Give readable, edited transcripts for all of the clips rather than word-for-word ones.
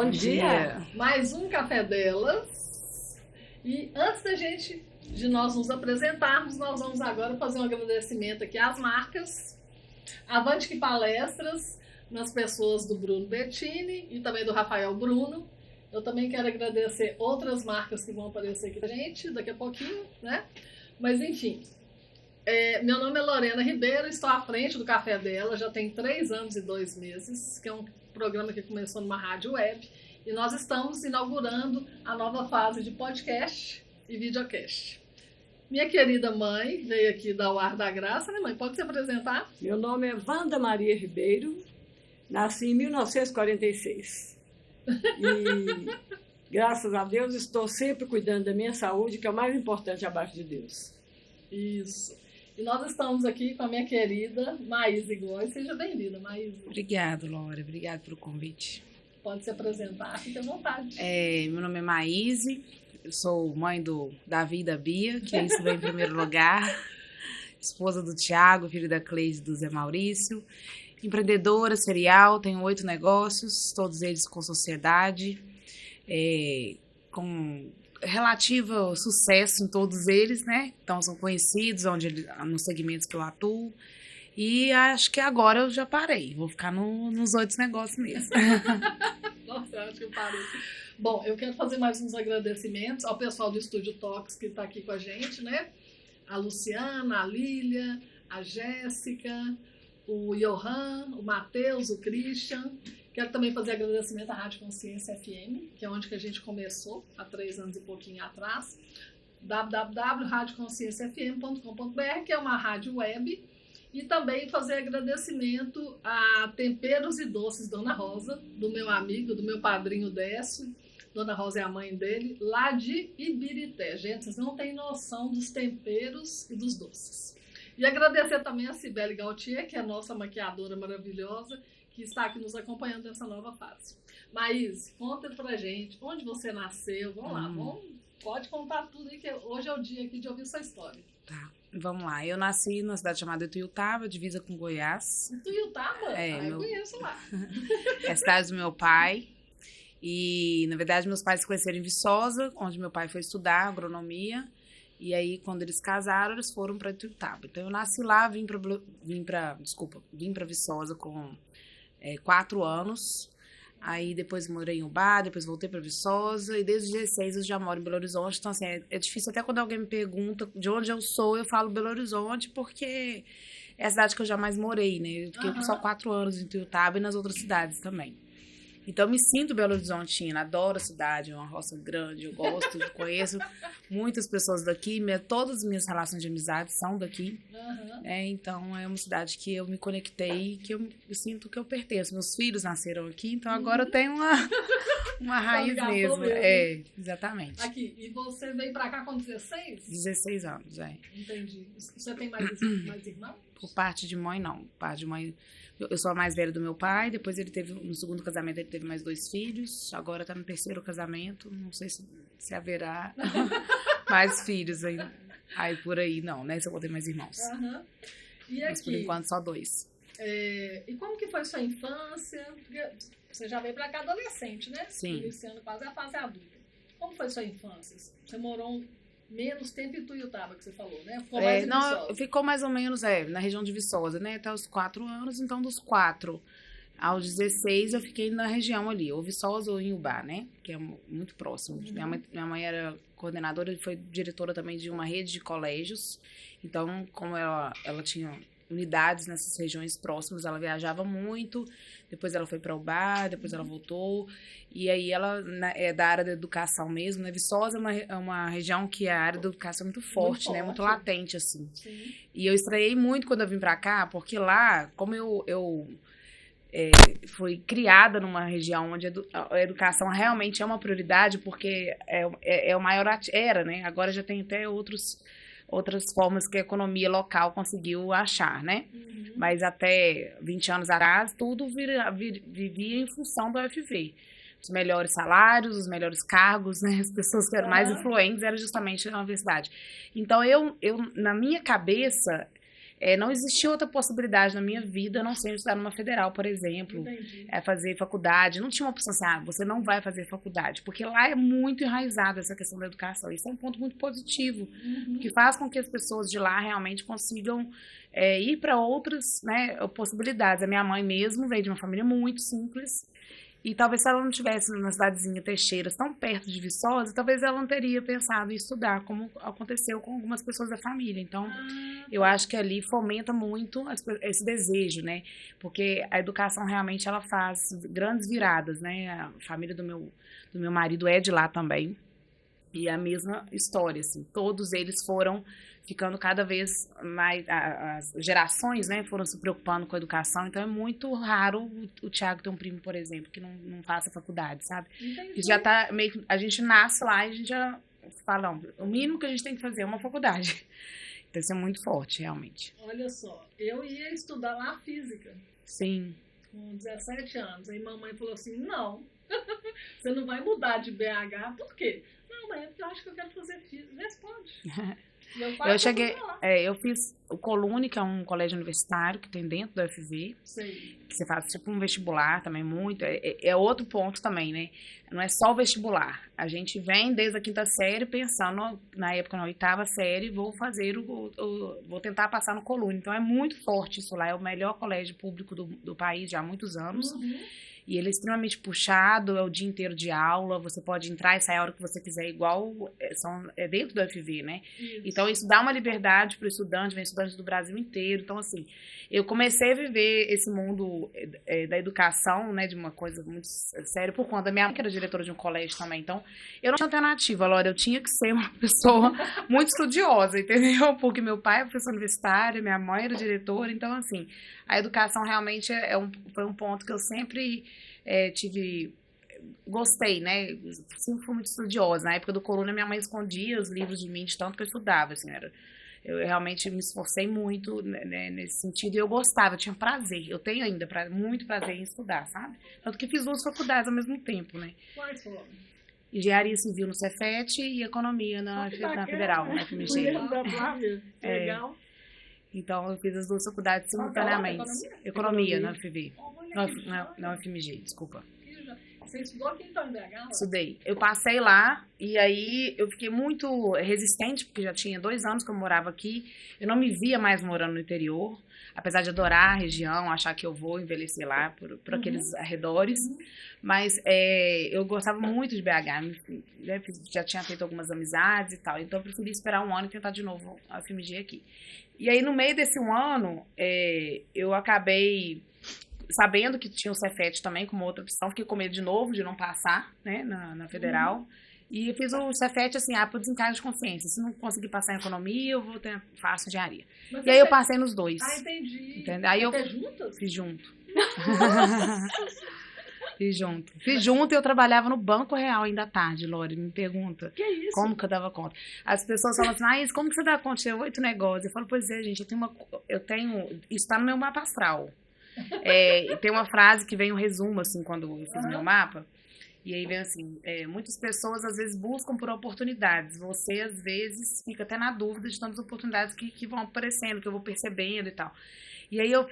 Bom dia. Mais um Café Delas. E antes de nós nos apresentarmos, nós vamos agora fazer um agradecimento aqui às marcas. Avante que Palestras, nas pessoas do Bruno Bettini e também do Rafael Bruno. Eu também quero agradecer outras marcas que vão aparecer aqui pra gente daqui a pouquinho, né? Mas enfim, meu nome é Lorena Ribeiro, estou à frente do Café Dela, já tem 3 anos e 2 meses, que é um programa que começou numa rádio web, e nós estamos inaugurando a nova fase de podcast e videocast. Minha querida mãe veio aqui dar o ar da graça, né, mãe? Pode se apresentar? Meu nome é Wanda Maria Ribeiro, nasci em 1946. E, graças a Deus, estou sempre cuidando da minha saúde, que é o mais importante abaixo de Deus. Isso. E nós estamos aqui com a minha querida Maíse Góes. Seja bem-vinda, Maíse. Obrigada, Laura. Obrigada pelo convite. Pode se apresentar, fique à vontade. Meu nome é Maíse, eu sou mãe do Davi e da Bia, que isso vem em primeiro lugar, esposa do Tiago, filho da Cleide e do Zé Maurício, empreendedora serial, tenho 8 negócios, todos eles com sociedade, com relativo sucesso em todos eles, né? Então são conhecidos nos segmentos que eu atuo. E acho que agora eu já parei. Vou ficar nos 8 negócios mesmo. Nossa, eu acho que eu parei. Bom, eu quero fazer mais uns agradecimentos ao pessoal do Estúdio Tox que está aqui com a gente, né? A Luciana, a Lília, a Jéssica, o Johan, o Matheus, o Christian. Quero também fazer agradecimento à Rádio Consciência FM, que é onde que a gente começou há 3 anos e pouquinho atrás. www.radioconscienciafm.com.br, que é uma rádio web. E também fazer agradecimento a Temperos e Doces Dona Rosa, do meu amigo, do meu padrinho Décio. Dona Rosa é a mãe dele, lá de Ibirité. Gente, vocês não têm noção dos temperos e dos doces. E agradecer também a Cibele Gautier, que é a nossa maquiadora maravilhosa, que está aqui nos acompanhando nessa nova fase. Maíse, conta pra gente onde você nasceu. Vamos lá, pode contar tudo aí, que hoje é o dia aqui de ouvir sua história. Tá, vamos lá. Eu nasci numa cidade chamada Ituiutaba, divisa com Goiás. Ituiutaba? Eu conheço lá. É a cidade do meu pai. E, na verdade, meus pais se conheceram em Viçosa, onde meu pai foi estudar agronomia. E aí, quando eles casaram, eles foram para Ituiutaba. Então, eu nasci lá, vim para Viçosa com 4 anos. Aí, depois morei em Ubá, depois voltei para Viçosa. E desde os 16 eu já moro em Belo Horizonte. Então, assim, é difícil até quando alguém me pergunta de onde eu sou, eu falo Belo Horizonte, porque é a cidade que eu jamais morei, né? Eu fiquei só 4 anos em Ituiutaba e nas outras cidades também. Então, eu me sinto Belo Horizontina, adoro a cidade, é uma roça grande, eu gosto, conheço muitas pessoas daqui, todas as minhas relações de amizade são daqui. Então, é uma cidade que eu me conectei, que eu sinto que eu pertenço. Meus filhos nasceram aqui, então agora eu tenho uma raiz mesmo. Exatamente. Aqui, e você veio pra cá com 16? 16 anos, Entendi. Você tem mais irmãos? Por parte de mãe, não. Por parte de mãe... Eu sou a mais velha do meu pai, depois ele teve, no segundo casamento, ele teve mais 2 filhos, agora tá no 3º casamento, não sei se haverá mais filhos aí por aí, não, né, se eu vou ter mais irmãos. E mas aqui, por enquanto só 2. E como que foi sua infância? Porque você já veio pra cá adolescente, né? Sim. Iniciando quase a fase adulta. Como foi sua infância? Você morou menos tempo em Ituiutaba, que você falou, né? Ficou mais ou menos na região de Viçosa, né? Até os 4 anos. Então, dos 4 aos 16, eu fiquei na região ali, ou Viçosa ou em Ubá, né? Que é muito próximo. Minha mãe era coordenadora e foi diretora também de uma rede de colégios. Então, como ela tinha unidades nessas regiões próximas, ela viajava muito, depois ela foi para Ubá, depois ela voltou, e aí ela é da área da educação mesmo, né? Viçosa é uma região que a área da educação é muito forte, né? Muito latente, assim. Sim. E eu estranhei muito quando eu vim para cá, porque lá, como eu fui criada numa região onde a educação realmente é uma prioridade, porque é o maior... Era, né? Agora já tem até outras formas que a economia local conseguiu achar, né? Mas até 20 anos atrás, tudo vivia em função do UFV. Os melhores salários, os melhores cargos, né? As pessoas que eram mais influentes eram justamente na universidade. Então, eu na minha cabeça, não existia outra possibilidade na minha vida, a não ser estudar numa federal, por exemplo, Entendi. fazer faculdade. Não tinha uma opção assim, você não vai fazer faculdade, porque lá é muito enraizada essa questão da educação. Isso é um ponto muito positivo, que faz com que as pessoas de lá realmente consigam ir para outras, né, possibilidades. A minha mãe mesmo veio de uma família muito simples, e talvez se ela não tivesse numa cidadezinha Teixeiras, tão perto de Viçosa, talvez ela não teria pensado em estudar, como aconteceu com algumas pessoas da família. Então, eu acho que ali fomenta muito esse desejo, né? Porque a educação realmente ela faz grandes viradas, né? A família do meu marido é de lá também. E a mesma história, assim. Todos eles foram ficando cada vez mais, as gerações, né, foram se preocupando com a educação, então é muito raro o Thiago ter um primo, por exemplo, que não faça faculdade, sabe? Entendi. Que já tá meio que, a gente nasce lá e a gente já fala, não, o mínimo que a gente tem que fazer é uma faculdade. Então isso é muito forte, realmente. Olha só, eu ia estudar lá física. Sim. Com 17 anos. Aí mamãe falou assim, não, você não vai mudar de BH, por quê? Não, mãe, eu acho que eu quero fazer física. Responde. Eu fiz o Colune, que é um colégio universitário que tem dentro do UFV. Sei. Que você faz tipo um vestibular também, muito. É outro ponto também, né? Não é só o vestibular. A gente vem desde a 5ª série pensando, na época, na 8ª série, vou tentar passar no Colune. Então é muito forte isso lá. É o melhor colégio público do país já há muitos anos. E ele é extremamente puxado, é o dia inteiro de aula, você pode entrar e sair a hora que você quiser, igual é dentro do UFV, né? Isso. Então, isso dá uma liberdade para o estudante, vem estudantes do Brasil inteiro. Então, assim, eu comecei a viver esse mundo da educação, né, de uma coisa muito séria, por conta da minha mãe, que era diretora de um colégio também. Então, eu não tinha alternativa, Laura, eu tinha que ser uma pessoa muito estudiosa, entendeu? Porque meu pai é professor universitário, minha mãe era diretora, então, assim, a educação realmente foi um ponto que eu sempre gostei, né? Sempre fui muito estudiosa. Na época do Coluna, minha mãe escondia os livros de mim de tanto que eu estudava, assim, eu realmente me esforcei muito, né, nesse sentido, e eu gostava, eu tinha prazer. Eu tenho ainda muito prazer em estudar, sabe? Tanto que fiz 2 faculdades ao mesmo tempo, né? Quais foram? Engenharia Civil no Cefet e Economia na Federal, na FMG. Legal. Então, eu fiz as 2 faculdades simultaneamente. Economia na FV. Na FMG, desculpa. Você estudou aqui então em BH? Estudei. Eu passei lá e aí eu fiquei muito resistente, porque já tinha 2 anos que eu morava aqui. Eu não me via mais morando no interior, apesar de adorar a região, achar que eu vou envelhecer lá por aqueles arredores. Mas eu gostava muito de BH, já tinha feito algumas amizades e tal. Então eu preferi esperar 1 ano e tentar de novo a FMG aqui. E aí, no meio desse 1 ano, eu acabei sabendo que tinha o Cefet também como outra opção. Fiquei com medo de novo de não passar, né, na Federal. E eu fiz o Cefet assim, por desencargo de consciência. Se não conseguir passar em economia, eu faço engenharia. Mas e aí eu passei nos 2. Entendi. Entendeu? Aí eu juntas? fiz junto. Fiz junto e eu trabalhava no Banco Real ainda à tarde, Lore, me pergunta. Que isso? Como que eu dava conta? As pessoas falam assim, como que você dá conta de ter 8 negócios? Eu falo, pois é, gente, isso tá no meu mapa astral. Tem uma frase que vem um resumo, assim, quando eu fiz meu mapa, e aí vem assim, muitas pessoas às vezes buscam por oportunidades, você às vezes fica até na dúvida de tantas oportunidades que vão aparecendo, que eu vou percebendo e tal. E aí eu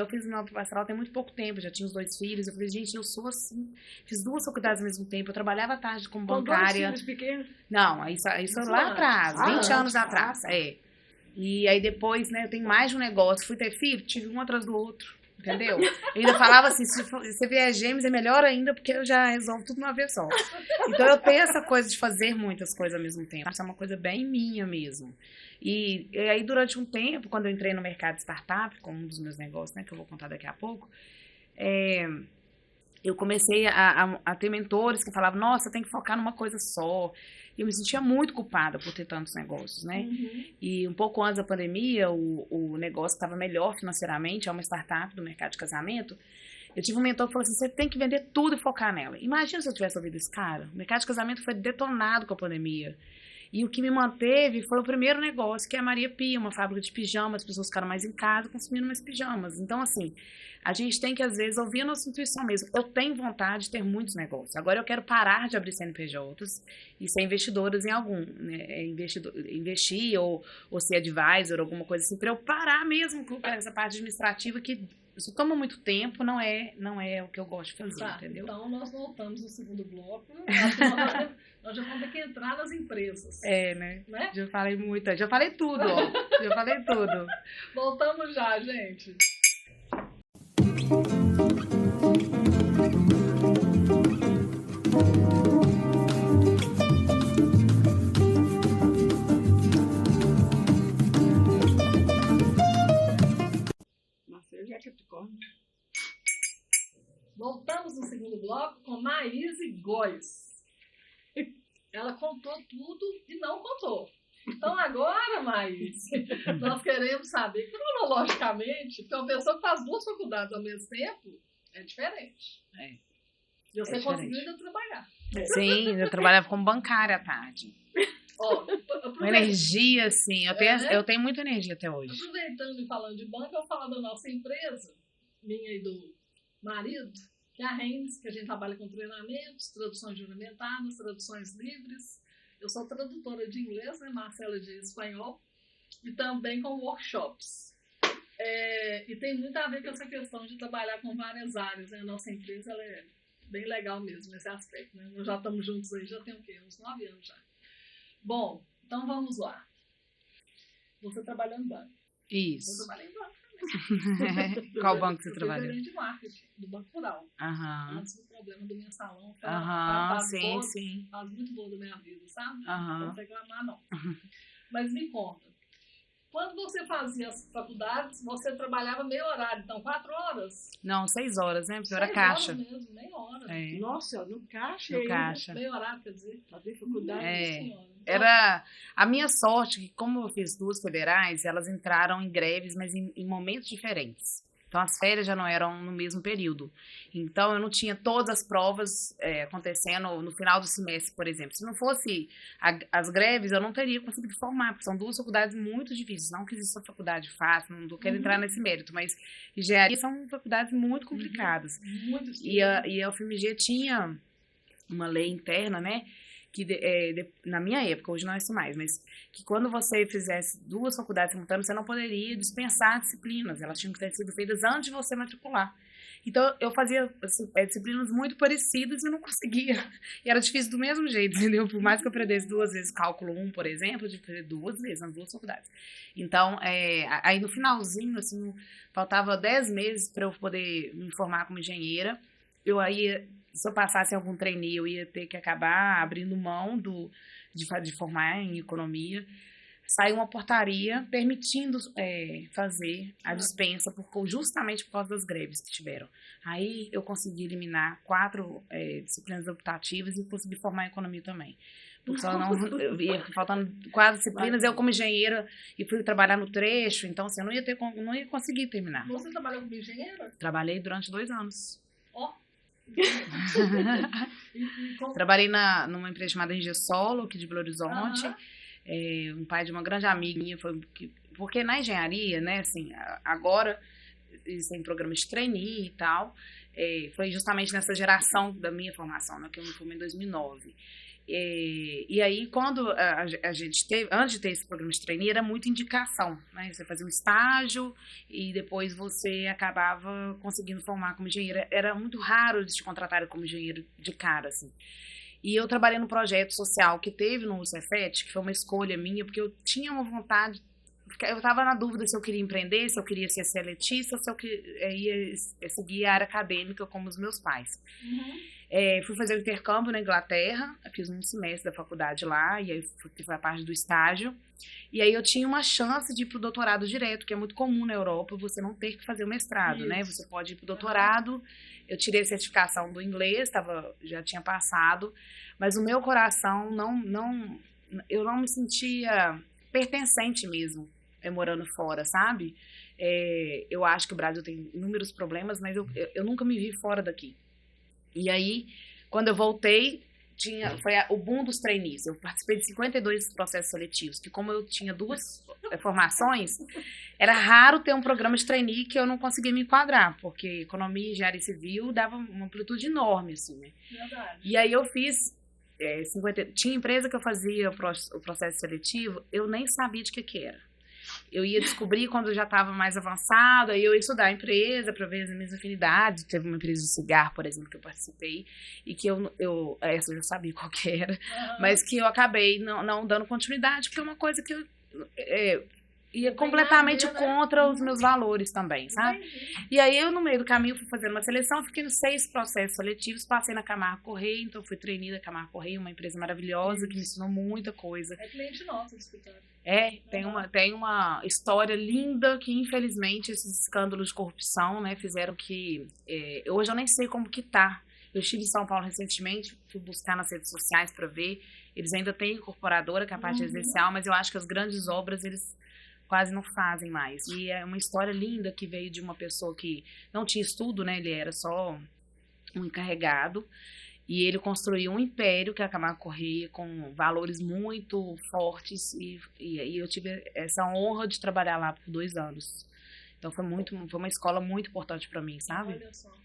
fiz meu mapa astral tem muito pouco tempo, já tinha os 2 filhos, eu falei, gente, eu sou assim, fiz 2 faculdades ao mesmo tempo, eu trabalhava à tarde como bancária. 2 filhos pequenos? Não, isso lá atrás, 20 anos atrás, E aí depois, né, eu tenho mais de um negócio, fui ter filho, tive um atrás do outro. Entendeu? Eu ainda falava assim, se você vier gêmeos é melhor ainda, porque eu já resolvo tudo uma vez só. Então eu tenho essa coisa de fazer muitas coisas ao mesmo tempo. Isso é uma coisa bem minha mesmo. E aí durante um tempo, quando eu entrei no mercado de startup, como um dos meus negócios, né, que eu vou contar daqui a pouco, eu comecei a ter mentores que falavam, nossa, tem que focar numa coisa só. E eu me sentia muito culpada por ter tantos negócios, né? E um pouco antes da pandemia, o negócio estava melhor financeiramente, é uma startup do mercado de casamento. Eu tive um mentor que falou assim, você tem que vender tudo e focar nela. Imagina se eu tivesse ouvido esse cara. O mercado de casamento foi detonado com a pandemia. E o que me manteve foi o primeiro negócio, que é a Maria Pia, uma fábrica de pijamas, as pessoas ficaram mais em casa consumindo mais pijamas. Então, assim, a gente tem que, às vezes, ouvir a nossa intuição mesmo. Eu tenho vontade de ter muitos negócios. Agora eu quero parar de abrir CNPJs e ser investidoras em algum, né? Investir ou ser advisor, alguma coisa assim, para eu parar mesmo com essa parte administrativa que isso toma muito tempo, não é o que eu gosto de fazer, Tá, entendeu? então nós voltamos no segundo bloco. Nós já vamos ter que entrar nas empresas. Né? Já falei muito, já falei tudo, ó. Já falei tudo. Voltamos já, gente. Nasceu já Capricórnio. Voltamos no segundo bloco com Maíse Góes. Ela contou tudo e não contou. Então agora, Maíse, nós queremos saber cronologicamente, porque uma pessoa que faz 2 faculdades ao mesmo tempo é diferente. E você conseguiu ainda trabalhar. Sim, eu trabalhava como bancária à tarde. Ó, Uma energia, assim, eu tenho muita energia até hoje. Aproveitando e falando de banco, eu vou falar da nossa empresa, minha e do marido, que é a Rennes, que a gente trabalha com treinamentos, traduções juramentadas, traduções livres. Eu sou tradutora de inglês, né, Marcela de espanhol, e também com workshops. E tem muito a ver com essa questão de trabalhar com várias áreas, né? A nossa empresa ela é bem legal mesmo nesse aspecto, né? Nós já estamos juntos aí, já tem o quê? Uns 9 anos já. Bom, então vamos lá. Você trabalhou em banco. Isso. Eu trabalhei em banco também. Qual banco você eu trabalhou? fui gerente de marketing do Banco Rural. Antes do problema do mensalão. Foi uma fase muito boa da minha vida, sabe? Não vou reclamar, não. Mas me conta. Quando você fazia as faculdades, você trabalhava meio horário, então 4 horas? Não, 6 horas, né? Porque eu era 6 caixa. horas mesmo, meia hora. Nossa, no caixa No ainda. caixa. Meio horário, quer dizer. Fazer faculdade. Senhora. Então, Era a minha sorte que, como eu fiz 2 federais, elas entraram em greves, mas em momentos diferentes. Então, as férias já não eram no mesmo período. Então, eu não tinha todas as provas acontecendo no final do semestre, por exemplo. Se não fosse as greves, eu não teria conseguido formar, porque são 2 faculdades muito difíceis. Não que exista faculdade fácil, não quero entrar nesse mérito, mas engenharia são faculdades muito complicadas. muito E a UFMG tinha uma lei interna, né? Que na minha época, hoje não é isso mais, mas que quando você fizesse 2 faculdades simultâneas, você não poderia dispensar disciplinas, elas tinham que ter sido feitas antes de você matricular. Então, eu fazia disciplinas muito parecidas e não conseguia. E era difícil do mesmo jeito, entendeu? Por mais que eu aprendesse 2 vezes cálculo 1, por exemplo, eu tive que fazer 2 vezes nas 2 faculdades. Então, aí no finalzinho, assim, faltava 10 meses para eu poder me formar como engenheira. Se eu passasse em algum trainee, eu ia ter que acabar abrindo mão de formar em economia. Saiu uma portaria permitindo fazer a dispensa justamente por causa das greves que tiveram. Aí eu consegui eliminar 4 disciplinas optativas e consegui formar em economia também. Porque só não ia faltando 4 disciplinas, eu como engenheira e fui trabalhar no trecho, então assim, eu não ia conseguir terminar. Você trabalhou como engenheira? Trabalhei durante 2 anos. Como... Trabalhei numa empresa chamada Ingesolo, aqui de Belo Horizonte. Um pai de uma grande amiga minha, porque na engenharia, né, assim, agora existem programas de trainee e tal, foi justamente nessa geração da minha formação, né, que eu me formei em 2009. E aí, quando a gente teve, antes de ter esse programa de trainee, era muita indicação, né? Você fazia um estágio e depois você acabava conseguindo formar como engenheira. Era muito raro eles te contratarem como engenheiro de cara, assim. E eu trabalhei num projeto social que teve no Cefet, que foi uma escolha minha, porque eu tinha uma vontade, eu estava na dúvida se eu queria empreender, se eu queria ser seletista, se eu ia seguir a área acadêmica como os meus pais. Fui fazer o intercâmbio na Inglaterra, fiz um semestre da faculdade lá, e aí foi a parte do estágio. E aí eu tinha uma chance de ir pro doutorado direto, que é muito comum na Europa, você não ter que fazer o mestrado, né? Você pode ir pro doutorado. Eu tirei a certificação do inglês, já tinha passado, mas o meu coração eu não me sentia pertencente mesmo, morando fora, sabe? Eu acho que o Brasil tem inúmeros problemas, mas eu nunca me vi fora daqui. E aí, quando eu voltei, foi o boom dos trainees. Eu participei de 52 processos seletivos, que como eu tinha 2 formações, era raro ter um programa de trainee que eu não conseguia me enquadrar, porque economia e engenharia civil dava uma amplitude enorme, assim, né? Verdade. E aí eu fiz tinha empresa que eu fazia o processo seletivo, eu nem sabia de que era. Eu ia descobrir quando eu já estava mais avançado, aí eu ia estudar a empresa para ver as minhas afinidades. Teve uma empresa de cigarro, por exemplo, que eu participei, e que essa eu já sabia qual que era, mas que eu acabei não dando continuidade, porque é uma coisa que eu ia completamente contra os meus valores também, sabe? E aí eu, no meio do caminho, fui fazendo uma seleção, fiquei nos 6 processos seletivos, passei na Camargo Correia, então fui trainee da Camargo Correia, uma empresa maravilhosa que me ensinou muita coisa. É cliente nosso do escritório. Tem uma história linda que, infelizmente, esses escândalos de corrupção, né, fizeram que... hoje eu nem sei como que tá. Eu estive em São Paulo recentemente, fui buscar nas redes sociais para ver. Eles ainda têm incorporadora, que é a parte residencial, mas eu acho que as grandes obras, eles quase não fazem mais. E é uma história linda que veio de uma pessoa que não tinha estudo, né? Ele era só um encarregado. E ele construiu um império, que é a Camargo Correia, com valores muito fortes. E eu tive essa honra de trabalhar lá por 2 anos. Então foi uma escola muito importante para mim, sabe? Olha só.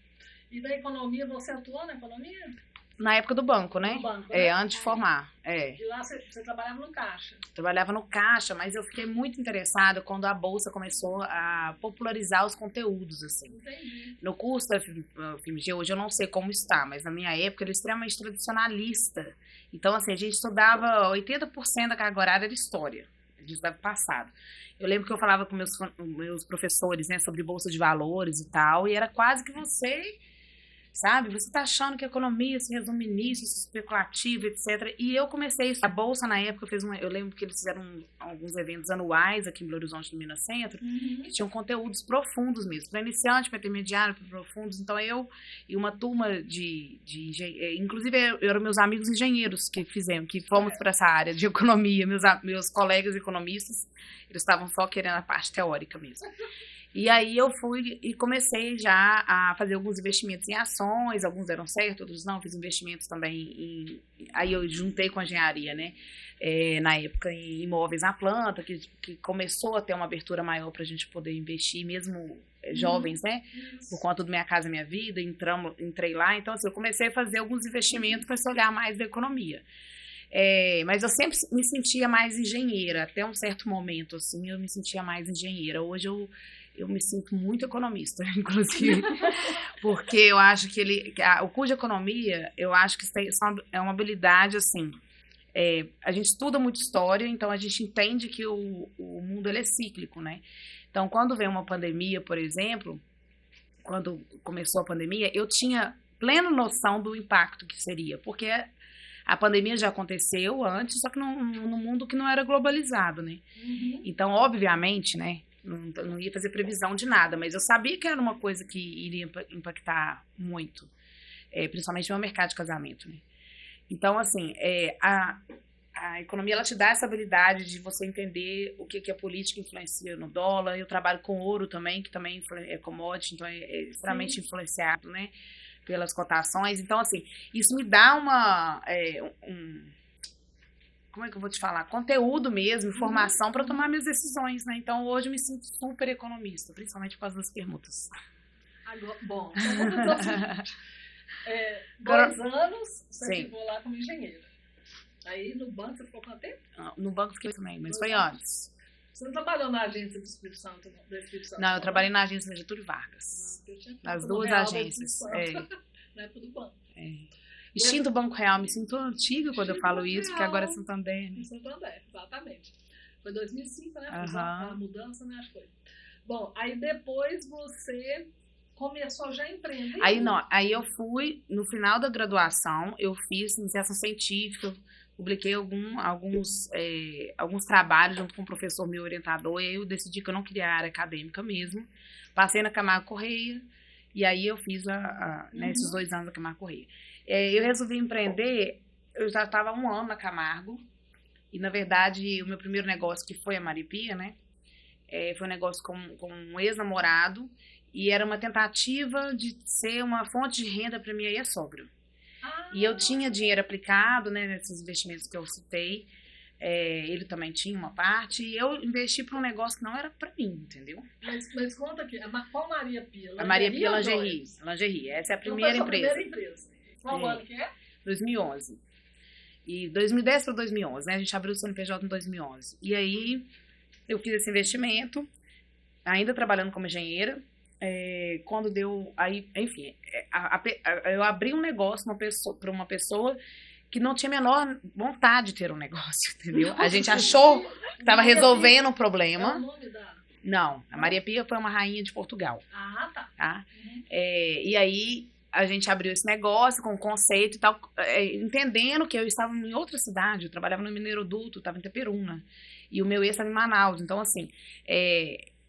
E da economia, você atuou na economia? Na época do banco, né? No banco, né? Antes de formar. E lá você trabalhava no caixa? Trabalhava no caixa, mas eu fiquei muito interessada quando a Bolsa começou a popularizar os conteúdos, assim. Entendi. No curso da FMG, hoje eu não sei como está, mas na minha época ele era extremamente tradicionalista. Então, assim, a gente estudava 80% da carga horária era história. A gente estudava passado. Eu lembro que eu falava com meus professores, né, sobre Bolsa de Valores e tal, e era quase que sabe? Você está achando que a economia se resume nisso, especulativo, etc. E eu comecei isso. A Bolsa, na época, eu lembro que eles fizeram alguns eventos anuais aqui em Belo Horizonte, no Minas Centro, que tinham conteúdos profundos mesmo, para iniciante, para intermediário, para profundos. Então, eu e uma turma inclusive, eram meus amigos engenheiros que fomos para essa área de economia. Meus colegas economistas, eles estavam só querendo a parte teórica mesmo. E aí eu fui e comecei já a fazer alguns investimentos em ações, alguns deram certo, outros não, fiz investimentos também aí eu juntei com a engenharia, né, na época em imóveis na planta, que começou a ter uma abertura maior para a gente poder investir, mesmo jovens, né, por conta do Minha Casa Minha Vida, entrei lá, então assim, eu comecei a fazer alguns investimentos com esse olhar mais da economia. Mas eu sempre me sentia mais engenheira, até um certo momento, assim, eu me sentia mais engenheira. Hoje eu me sinto muito economista, inclusive, porque eu acho que o curso de economia, eu acho que é uma habilidade, assim, a gente estuda muito história, então a gente entende que o mundo ele é cíclico, né? Então, quando vem uma pandemia, por exemplo, quando começou a pandemia, eu tinha plena noção do impacto que seria, porque a pandemia já aconteceu antes, só que num mundo que não era globalizado, né? Então, obviamente, né, não ia fazer previsão de nada, mas eu sabia que era uma coisa que iria impactar muito, principalmente no mercado de casamento, né? Então, assim, a economia, ela te dá essa habilidade de você entender o que a política influencia no dólar. Eu trabalho com ouro também, que também é commodity, então é extremamente influenciado, né, pelas cotações. Então, assim, isso me dá como é que eu vou te falar? Conteúdo mesmo, informação para tomar minhas decisões, né? Então, hoje eu me sinto super economista, principalmente por causa das permutas. Bom, então vamos fazer o seguinte. 2 anos você ficou lá como engenheira. Aí no banco você ficou quanto tempo? No banco fiquei também, mas foi antes. Você não trabalhou na agência do Espírito Santo? Não, eu trabalhei na agência da Getúlio Vargas. Nas 2 agências. Na época do banco. Extinto Banco Real, me sinto antiga quando eu falo isso, porque agora é Santander. Né? Santander, exatamente. Foi 2005, né? A mudança, né? Acho que foi. Bom, aí depois você começou já a empreender. Aí eu fui, no final da graduação, eu fiz iniciação científica, publiquei alguns trabalhos junto com um professor meu orientador, e aí eu decidi que eu não queria a área acadêmica mesmo. Passei na Camargo Correia, e aí eu fiz esses 2 anos da Camargo Correia. Eu resolvi empreender, eu já estava há 1 ano na Camargo, e na verdade o meu primeiro negócio, que foi a Maripia, né, foi um negócio com um ex-namorado, e era uma tentativa de ser uma fonte de renda para minha ex-sogra. E eu tinha dinheiro aplicado, né, nesses investimentos que eu citei. Ele também tinha uma parte. E eu investi para um negócio que não era para mim, entendeu? Mas conta aqui, qual Maria Pia? A Maria Pia Lingerie. Essa é a primeira empresa. Primeira empresa. Qual ano que é? 2011. E 2010 para 2011, né? A gente abriu o CNPJ em 2011. E aí eu fiz esse investimento, ainda trabalhando como engenheira. Quando deu, aí, enfim, eu abri um negócio para uma pessoa que não tinha a menor vontade de ter um negócio, entendeu? A gente achou que estava resolvendo um problema. É o nome da... Não, a Maria Pia foi uma rainha de Portugal. Tá. E aí a gente abriu esse negócio com o conceito e tal, entendendo que eu estava em outra cidade, eu trabalhava no Mineiroduto, estava em Itaperuna, e o meu ex estava em Manaus. Então, assim,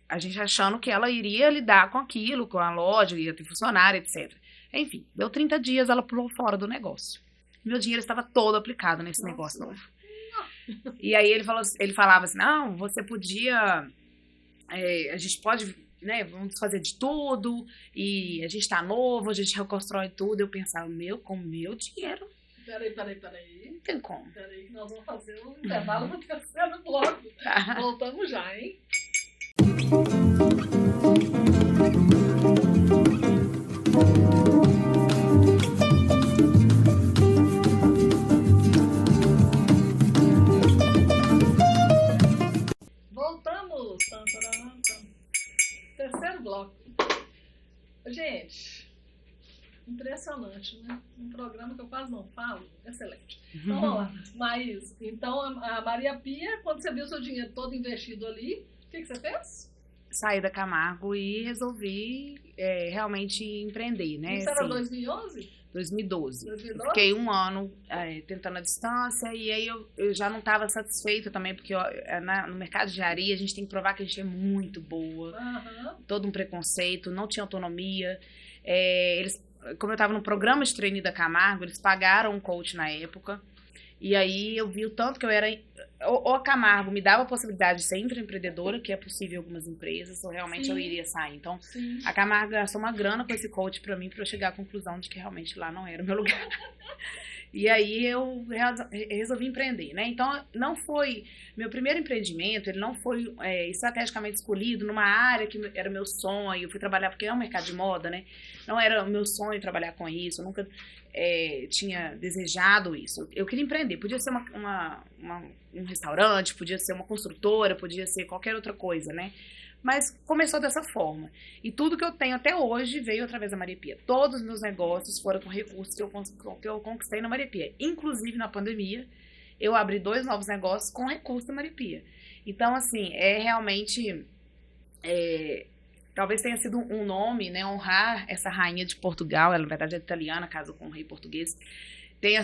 a gente achando que ela iria lidar com aquilo, com a loja, ia ter funcionário, etc. Enfim, deu 30 dias, ela pulou fora do negócio. Meu dinheiro estava todo aplicado nesse negócio novo. E aí ele falava assim, não, você podia, a gente pode, né, vamos fazer de tudo, e a gente tá novo, a gente reconstrói tudo. Eu pensava, com meu dinheiro. Peraí. Não tem como. Peraí, que nós vamos fazer um intervalo no terceiro bloco. Voltamos já, hein? Voltamos. Terceiro bloco. Gente, impressionante, né? Um programa que eu quase não falo. Excelente. Então, vamos lá. Mas, então, a Maria Pia, quando você viu seu dinheiro todo investido ali, o que você fez? Saí da Camargo e resolvi realmente empreender, né? Isso era 2011? 2012. Fiquei um ano tentando a distância e aí eu já não estava satisfeita também, porque no mercado de engenharia a gente tem que provar que a gente é muito boa, todo um preconceito, não tinha autonomia. Como eu estava no programa de trainee da Camargo, eles pagaram um coach na época, e aí eu vi o tanto que eu era... Ou a Camargo me dava a possibilidade de ser intraempreendedora, que é possível em algumas empresas, ou realmente eu iria sair. Então, a Camargo gastou uma grana com esse coach pra mim, pra eu chegar à conclusão de que realmente lá não era o meu lugar. E aí eu resolvi empreender, né? Então, não foi... Meu primeiro empreendimento, ele não foi estrategicamente escolhido numa área que era meu sonho. Eu fui trabalhar, porque é um mercado de moda, né? Não era o meu sonho trabalhar com isso, eu nunca tinha desejado isso. Eu queria empreender, podia ser um restaurante, podia ser uma construtora, podia ser qualquer outra coisa, né? Mas começou dessa forma. E tudo que eu tenho até hoje veio através da Maria Pia. Todos os meus negócios foram com recursos que eu conquistei na Maria Pia. Inclusive, na pandemia, eu abri 2 novos negócios com recursos da Maria Pia. Então, assim, realmente... talvez tenha sido um nome, né? Honrar essa rainha de Portugal. Ela, na verdade, é italiana, casou com um rei português. Tenha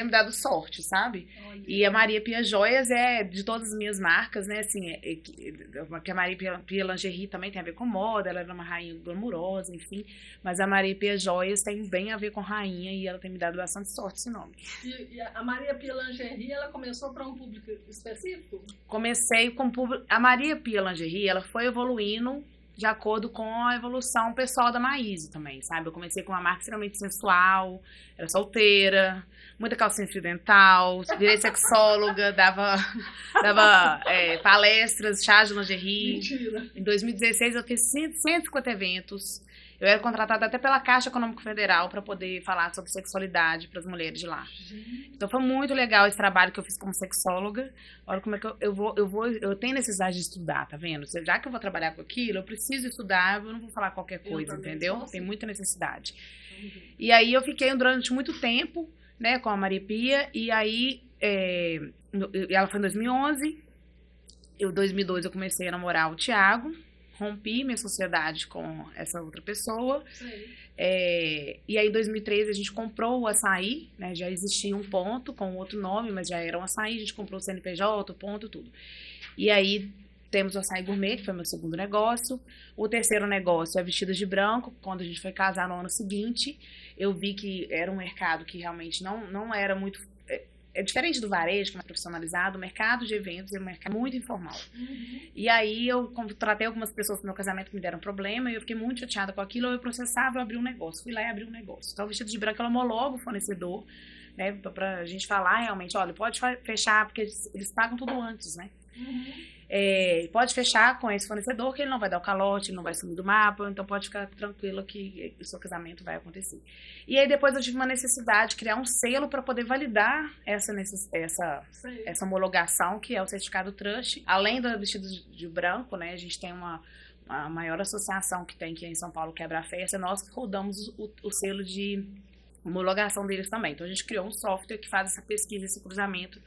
me dado sorte, sabe? Olha. E a Maria Pia Joias é de todas as minhas marcas, né? Assim, que a Maria Pia Lingerie também tem a ver com moda, ela era uma rainha glamurosa, enfim. Mas a Maria Pia Joias tem bem a ver com rainha e ela tem me dado bastante sorte esse nome. E a Maria Pia Lingerie, ela começou para um público específico? Comecei com público... A Maria Pia Lingerie, ela foi evoluindo de acordo com a evolução pessoal da Maíse também, sabe? Eu comecei com uma marca extremamente sensual, era solteira, muita calcinha fio dental, virei sexóloga, dava palestras, chá de lingerie. Mentira. Em 2016 eu fiz 150 eventos. Eu era contratada até pela Caixa Econômica Federal para poder falar sobre sexualidade para as mulheres de lá. Gente. Então foi muito legal esse trabalho que eu fiz como sexóloga. Olha como é que eu tenho necessidade de estudar, tá vendo? Já que eu vou trabalhar com aquilo, eu preciso estudar, eu não vou falar qualquer coisa, entendeu? Tem muita necessidade. E aí eu fiquei durante muito tempo, né, com a Maria Pia, e aí ela foi em 2011, em 2012 eu comecei a namorar o Thiago, rompi minha sociedade com essa outra pessoa. E aí em 2013 a gente comprou o açaí, né? Já existia um ponto com outro nome, mas já era um açaí, a gente comprou o CNPJ, o ponto, tudo. E aí temos o açaí gourmet, que foi meu segundo negócio. O terceiro negócio é Vestidas de Branco. Quando a gente foi casar no ano seguinte, eu vi que era um mercado que realmente não era muito... é diferente do varejo, que é mais profissionalizado, o mercado de eventos é um mercado muito informal. E aí eu contratei algumas pessoas pro meu casamento que me deram problema, e eu fiquei muito chateada com aquilo, eu processava, eu abri um negócio. Fui lá e abri um negócio. Então, o Vestido de Branco, ela homologa o fornecedor, né, pra gente falar realmente, olha, pode fechar, porque eles pagam tudo antes, né? Pode fechar com esse fornecedor, que ele não vai dar o calote, ele não vai sumir do mapa, então pode ficar tranquilo que o seu casamento vai acontecer. E aí depois eu tive uma necessidade de criar um selo para poder validar essa homologação, que é o certificado Trust. Além do Vestido de Branco, né, a gente tem a maior associação que tem aqui em São Paulo, que é a Abrafesta, nós que rodamos o selo de homologação deles também. Então a gente criou um software que faz essa pesquisa, esse cruzamento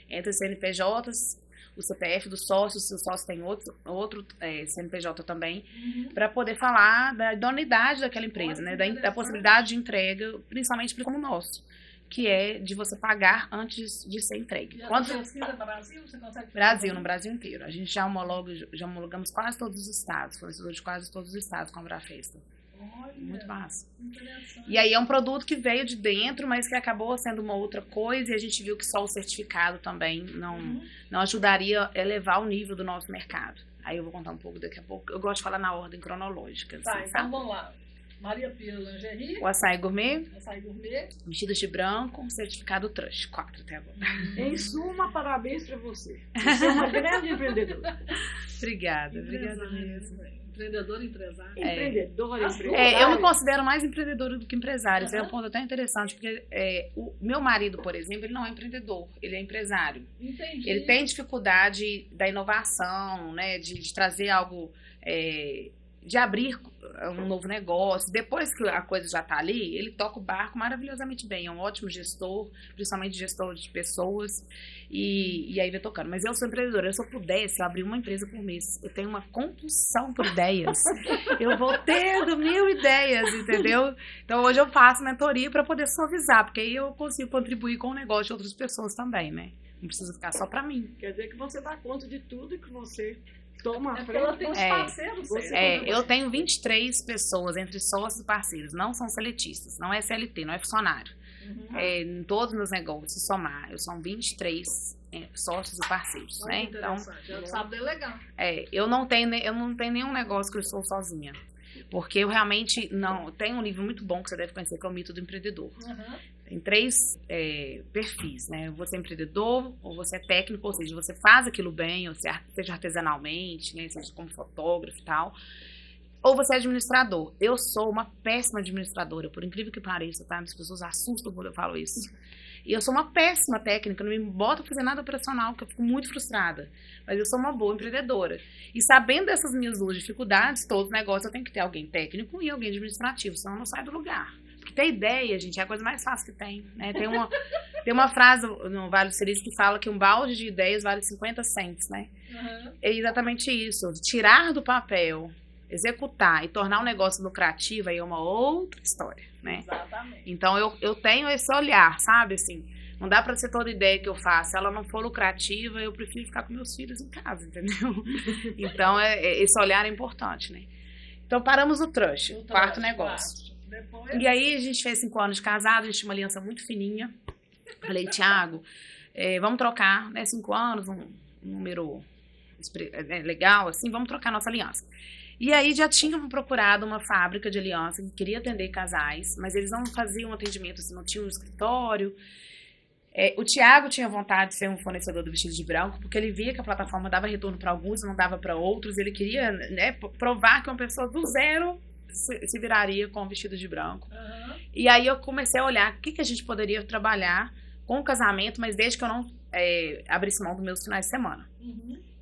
entre CNPJs, o CPF do sócio, se o sócio tem outro CNPJ também, para poder falar da idoneidade daquela empresa, né, da possibilidade de entrega, principalmente como o nosso, que é de você pagar antes de ser entregue. E essa pesquisa no Brasil, você consegue Brasil, no Brasil inteiro. A gente já homologamos quase todos os estados, fornecedores de quase todos os estados com a Abrafesta. Olha, muito massa. Interessante. E aí é um produto que veio de dentro, mas que acabou sendo uma outra coisa, e a gente viu que só o certificado também não ajudaria a elevar o nível do nosso mercado. Aí eu vou contar um pouco daqui a pouco. Eu gosto de falar na ordem cronológica. Tá, assim, então vamos lá. Maria Pia Lingerie, o açaí gourmet, Vestidos de branco, certificado Trust, 4 até agora. Em suma, parabéns para você. Você é uma grande empreendedora. Obrigada mesmo. Empreendedora, empresária. Empreendedora. Eu me considero mais empreendedora do que empresária. Isso é um ponto até interessante, porque o meu marido, por exemplo, ele não é empreendedor, ele é empresário. Entendi. Ele tem dificuldade da inovação, né, de trazer algo, de abrir um novo negócio. Depois que a coisa já está ali, ele toca o barco maravilhosamente bem. É um ótimo gestor, principalmente gestor de pessoas, e aí vai tocando. Mas eu sou empreendedora. Se eu pudesse, eu abrir uma empresa por mês. Eu tenho uma compulsão por ideias. Eu vou tendo 1000 ideias, entendeu? Então hoje eu faço mentoria para poder suavizar, porque aí eu consigo contribuir com o negócio de outras pessoas também, né? Não precisa ficar só para mim. Quer dizer que você dá conta de tudo que você toma à frente. Ela tem os parceiros. Eu tenho 23 pessoas entre sócios e parceiros. Não são seletistas, não é CLT, não é funcionário. Em todos os meus negócios, somar, são 23 sócios e parceiros, né? Então, já sabe delegar. Eu não tenho nenhum negócio que eu estou sozinha. Porque eu realmente não tenho um livro muito bom que você deve conhecer, que é o Mito do Empreendedor. Tem 3 perfis, né? Você é empreendedor, ou você é técnico, ou seja, você faz aquilo bem, ou seja artesanalmente, né? Seja como fotógrafo e tal. Ou você é administrador. Eu sou uma péssima administradora, por incrível que pareça, tá? As pessoas assustam quando eu falo isso. E eu sou uma péssima técnica, não me boto a fazer nada operacional, porque eu fico muito frustrada. Mas eu sou uma boa empreendedora. E sabendo dessas minhas duas dificuldades, todo negócio eu tenho que ter alguém técnico e alguém administrativo, senão eu não saio do lugar. Porque ter ideia, gente, é a coisa mais fácil que tem, né? Tem uma frase no Vale do Silício que fala que um balde de ideias vale 50 cents, né? É exatamente isso. Tirar do papel, executar e tornar um negócio lucrativo aí é uma outra história, né? Exatamente. Então eu tenho esse olhar, sabe, assim, não dá pra ser toda ideia que eu faço, se ela não for lucrativa, eu prefiro ficar com meus filhos em casa, entendeu? Então esse olhar é importante, né? Então paramos o Trust, o quarto negócio. Depois... E aí a gente fez 5 anos de casado, a gente tinha uma aliança muito fininha. Falei, Thiago, vamos trocar, né, 5 anos, um número legal, assim, vamos trocar nossa aliança. E aí já tinham procurado uma fábrica de aliança que queria atender casais, mas eles não faziam atendimento, assim, não tinham um escritório. O Thiago tinha vontade de ser um fornecedor do Vestido de Branco, porque ele via que a plataforma dava retorno para alguns e não dava para outros. Ele queria, né, provar que uma pessoa do zero se viraria com o Vestido de Branco. E aí eu comecei a olhar o que a gente poderia trabalhar com o casamento, mas desde que eu não abrisse mão dos meus finais de semana.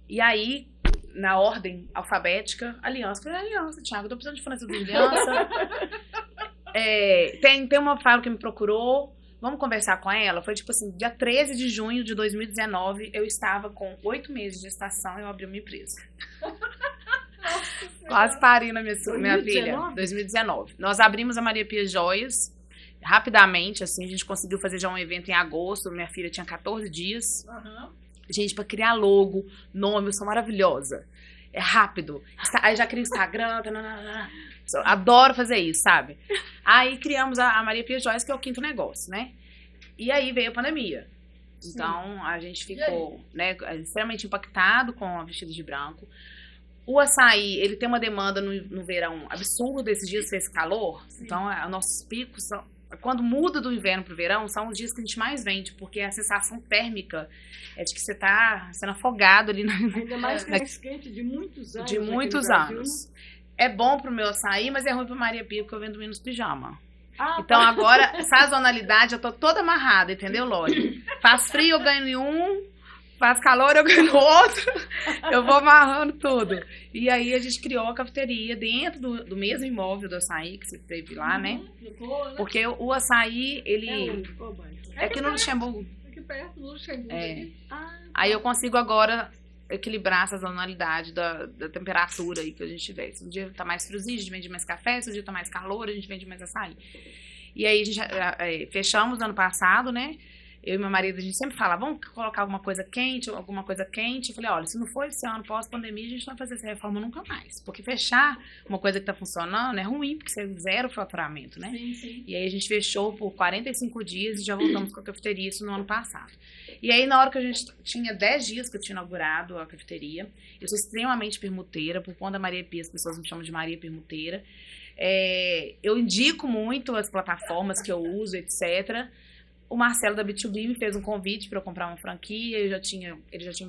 E aí, na ordem alfabética, aliança. Falei, aliança, Thiago, tô precisando de fornecedor de aliança. Tem uma fábrica que me procurou, vamos conversar com ela? Foi tipo assim, dia 13 de junho de 2019, eu estava com 8 meses de gestação e eu abri uma empresa. Quase parei na minha filha. 2019. Nós abrimos a Maria Pia Joias rapidamente, assim, a gente conseguiu fazer já um evento em agosto, minha filha tinha 14 dias. Gente, pra criar logo, nome, eu sou maravilhosa. É rápido. Aí já cria Instagram, adoro fazer isso, sabe? Aí criamos a Maria Pia Joias, que é o 5º negócio, né? E aí veio a pandemia. Então, a gente ficou, né, extremamente impactado com a Vestidos de Branco. O açaí, ele tem uma demanda no verão absurda, esses dias fez calor. Sim. Então, nossos picos são... Quando muda do inverno pro verão, são os dias que a gente mais vende, porque a sensação térmica é de que você tá sendo afogado ali. Ainda mais quente de muitos anos. De muitos anos. É bom pro meu açaí, mas é ruim pro Maria Pia, porque eu vendo menos pijama. Então agora, sazonalidade, eu tô toda amarrada, entendeu, Lore? Faz frio, eu ganho em um, faz calor, eu ganho no outro. Eu vou amarrando tudo. E aí a gente criou a cafeteria dentro do mesmo imóvel do açaí que você teve lá, né? Porque o açaí, ele... É aqui no Luxemburgo. Aqui perto do Luxemburgo. Aí eu consigo agora equilibrar essa sazonalidade da temperatura aí que a gente tiver. Se um dia tá mais friozinho, a gente vende mais café. Se um dia tá mais calor, a gente vende mais açaí. E aí a gente fechamos ano passado, né? Eu e meu marido, a gente sempre fala, vamos colocar alguma coisa quente. Eu falei, olha, se não for esse ano, pós-pandemia, a gente não vai fazer essa reforma nunca mais. Porque fechar uma coisa que tá funcionando é ruim, porque você zero faturamento, né? Sim. E aí a gente fechou por 45 dias e já voltamos com a cafeteria, isso no ano passado. E aí, na hora que a gente tinha 10 dias que eu tinha inaugurado a cafeteria, eu sou extremamente permuteira, por conta da Maria Pia, as pessoas me chamam de Maria Permuteira. Eu indico muito as plataformas que eu uso, etc. O Marcelo da B2B me fez um convite para eu comprar uma franquia, ele já tinha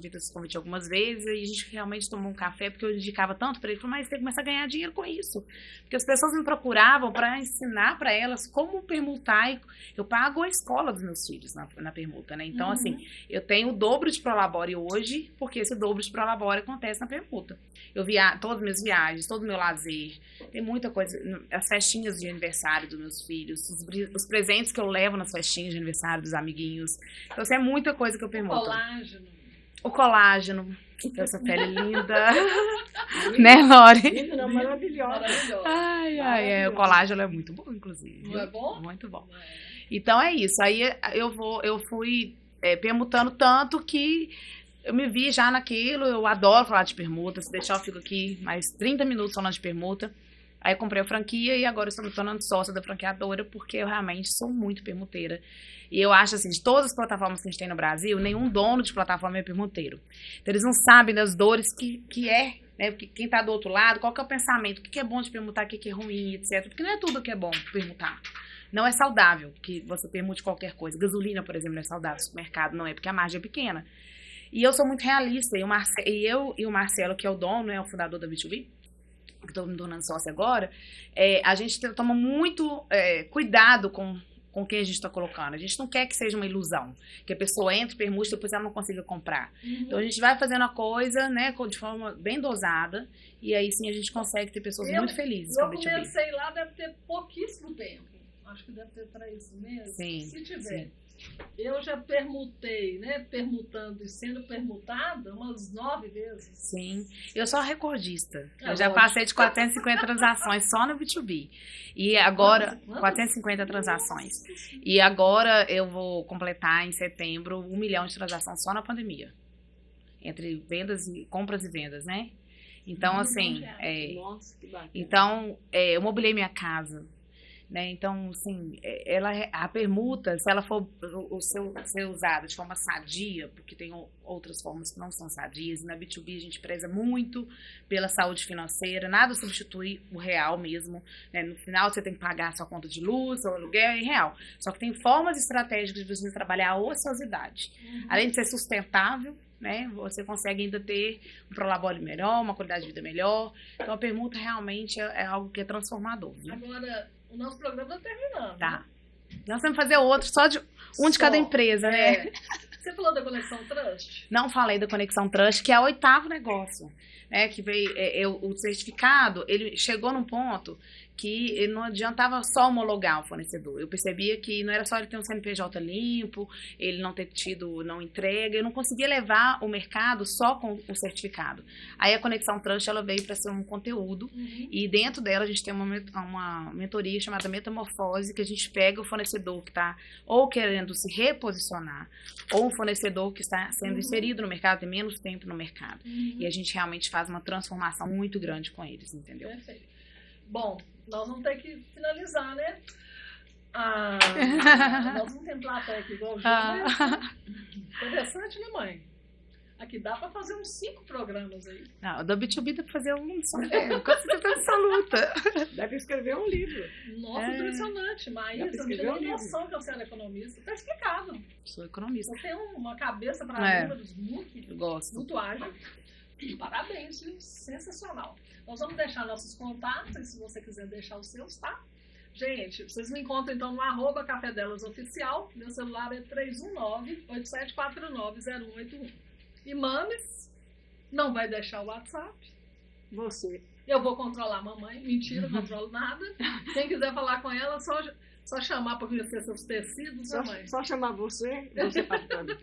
feito esse convite algumas vezes, e a gente realmente tomou um café, porque eu indicava tanto para ele, falou, mas você tem que começar a ganhar dinheiro com isso. Porque as pessoas me procuravam para ensinar para elas como permutar, eu pago a escola dos meus filhos na permuta, né? Então, assim, eu tenho o dobro de Prolabore hoje, porque esse dobro de Prolabore acontece na permuta. Eu todas as minhas viagens, todo o meu lazer, tem muita coisa, as festinhas de aniversário dos meus filhos, os presentes que eu levo nas festinhas de aniversário dos amiguinhos. Então, assim, é muita coisa que eu permuto. O colágeno, essa pele linda. Né, Lore? Linda, não, maravilhosa. O colágeno é muito bom, inclusive. Não é bom? Muito bom. Então, é isso. Aí, eu fui permutando tanto que eu me vi já naquilo. Eu adoro falar de permuta. Se deixar, eu fico aqui mais 30 minutos falando de permuta. Aí eu comprei a franquia e agora eu estou me tornando sócia da franqueadora, porque eu realmente sou muito permuteira. E eu acho assim, de todas as plataformas que a gente tem no Brasil, nenhum dono de plataforma é permuteiro. Então eles não sabem das dores que é, né? Porque quem está do outro lado, qual que é o pensamento, o que é bom de permutar, o que é ruim, etc. Porque não é tudo que é bom permutar. Não é saudável que você permute qualquer coisa. Gasolina, por exemplo, não é saudável, supermercado não é, porque a margem é pequena. E eu sou muito realista, eu e o Marcelo, que é o dono, né, o fundador da B2B, que estou me tornando sócia agora, a gente toma muito cuidado com quem a gente está colocando. A gente não quer que seja uma ilusão, que a pessoa entre, permute, depois ela não consiga comprar. Então a gente vai fazendo a coisa, né, de forma bem dosada, e aí sim a gente consegue ter pessoas muito felizes com a B2B. Eu comecei lá, deve ter pouquíssimo tempo. Acho que deve ter 3 meses. Sim, se tiver. Sim. Eu já permutei, né? Permutando e sendo permutada umas 9 vezes. Sim. Eu sou recordista. Eu já passei de 450 transações só no B2B. E agora, 450 transações. E agora eu vou completar em setembro 1 milhão de transações só na pandemia. Entre compras e vendas, né? Então, assim... Nossa, que bacana. Então, eu mobilei minha casa. Né? Então, assim, a permuta, se ela for ser usada de forma sadia, porque tem outras formas que não são sadias, e na B2B a gente preza muito pela saúde financeira, nada substitui o real mesmo, né? No final você tem que pagar a sua conta de luz, seu aluguel em real, só que tem formas estratégicas de você trabalhar a ociosidade, além de ser sustentável, né? Você consegue ainda ter um prolabore melhor, uma qualidade de vida melhor. Então a permuta realmente é algo que é transformador, viu? Agora, o nosso programa está terminando. Tá. Nós temos que fazer outro, um de cada empresa, né? Você falou da Conexão Trust? Não falei da Conexão Trust, que é o 8º negócio. Né? Que veio, o certificado, ele chegou num ponto que ele não adiantava só homologar o fornecedor. Eu percebia que não era só ele ter um CNPJ limpo, ele não ter tido não entrega, eu não conseguia levar o mercado só com o certificado. Aí a Conexão Trust, ela veio para ser um conteúdo, e dentro dela a gente tem uma mentoria chamada Metamorfose, que a gente pega o fornecedor que está ou querendo se reposicionar, ou um fornecedor que está sendo inserido no mercado, tem menos tempo no mercado. E a gente realmente faz uma transformação muito grande com eles, entendeu? Perfeito. Bom, nós vamos ter que finalizar, né? Nós vamos ter plateia aqui igual o Júlio. Interessante, né, mãe? Aqui dá para fazer uns 5 programas aí. Não, do B2B dá pra fazer um só mesmo, com certeza absoluta. Deve escrever um livro. Nossa, impressionante. Mas eu não tinha nem noção que você era economista. Tá explicado. Sou economista. Você tem uma cabeça para números Eu gosto. muito ágil. Parabéns, viu? Sensacional. Nós vamos deixar nossos contatos, se você quiser deixar os seus, tá? Gente, vocês me encontram então no @Café Delas Oficial. Meu celular é 319-8749-0181. E mames, não vai deixar o WhatsApp. Você. Eu vou controlar a mamãe. Mentira, não controlo nada. Quem quiser falar com ela, só chamar para conhecer seus tecidos, mamãe. Só chamar você patrona.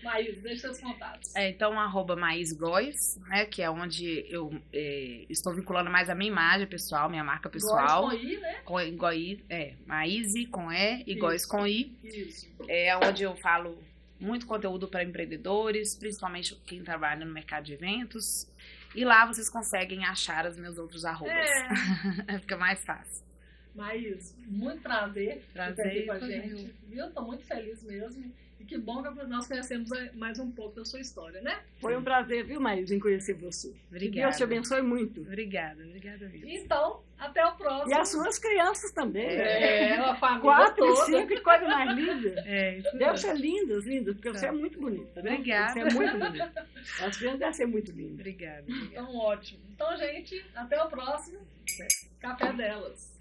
Maís, deixa seus contatos. Então, @Maís Góes, né, que é onde eu estou vinculando mais a minha imagem pessoal, minha marca pessoal. Góes com I, né? Com I, Maís com E e Góes com I. Isso. É onde eu falo muito conteúdo para empreendedores, principalmente quem trabalha no mercado de eventos. E lá vocês conseguem achar os meus outros arrobas. Fica mais fácil. Maís, muito prazer Prazer ter aqui com a foi gente. Viu? Tô muito feliz mesmo. E que bom que nós conhecemos mais um pouco da sua história, né? Foi um prazer, viu, Maís, em conhecer você. Obrigada. Que Deus te abençoe muito. Obrigada, mesmo. Então, até o próximo. E as suas crianças também. A família 4 toda. e 5, que coisa mais linda. Isso Deve ser lindas, porque você é muito bonita. Né? Obrigada. Você é muito bonita. As crianças devem ser muito lindas. Obrigada. Então, ótimo. Então, gente, até o próximo Café Delas.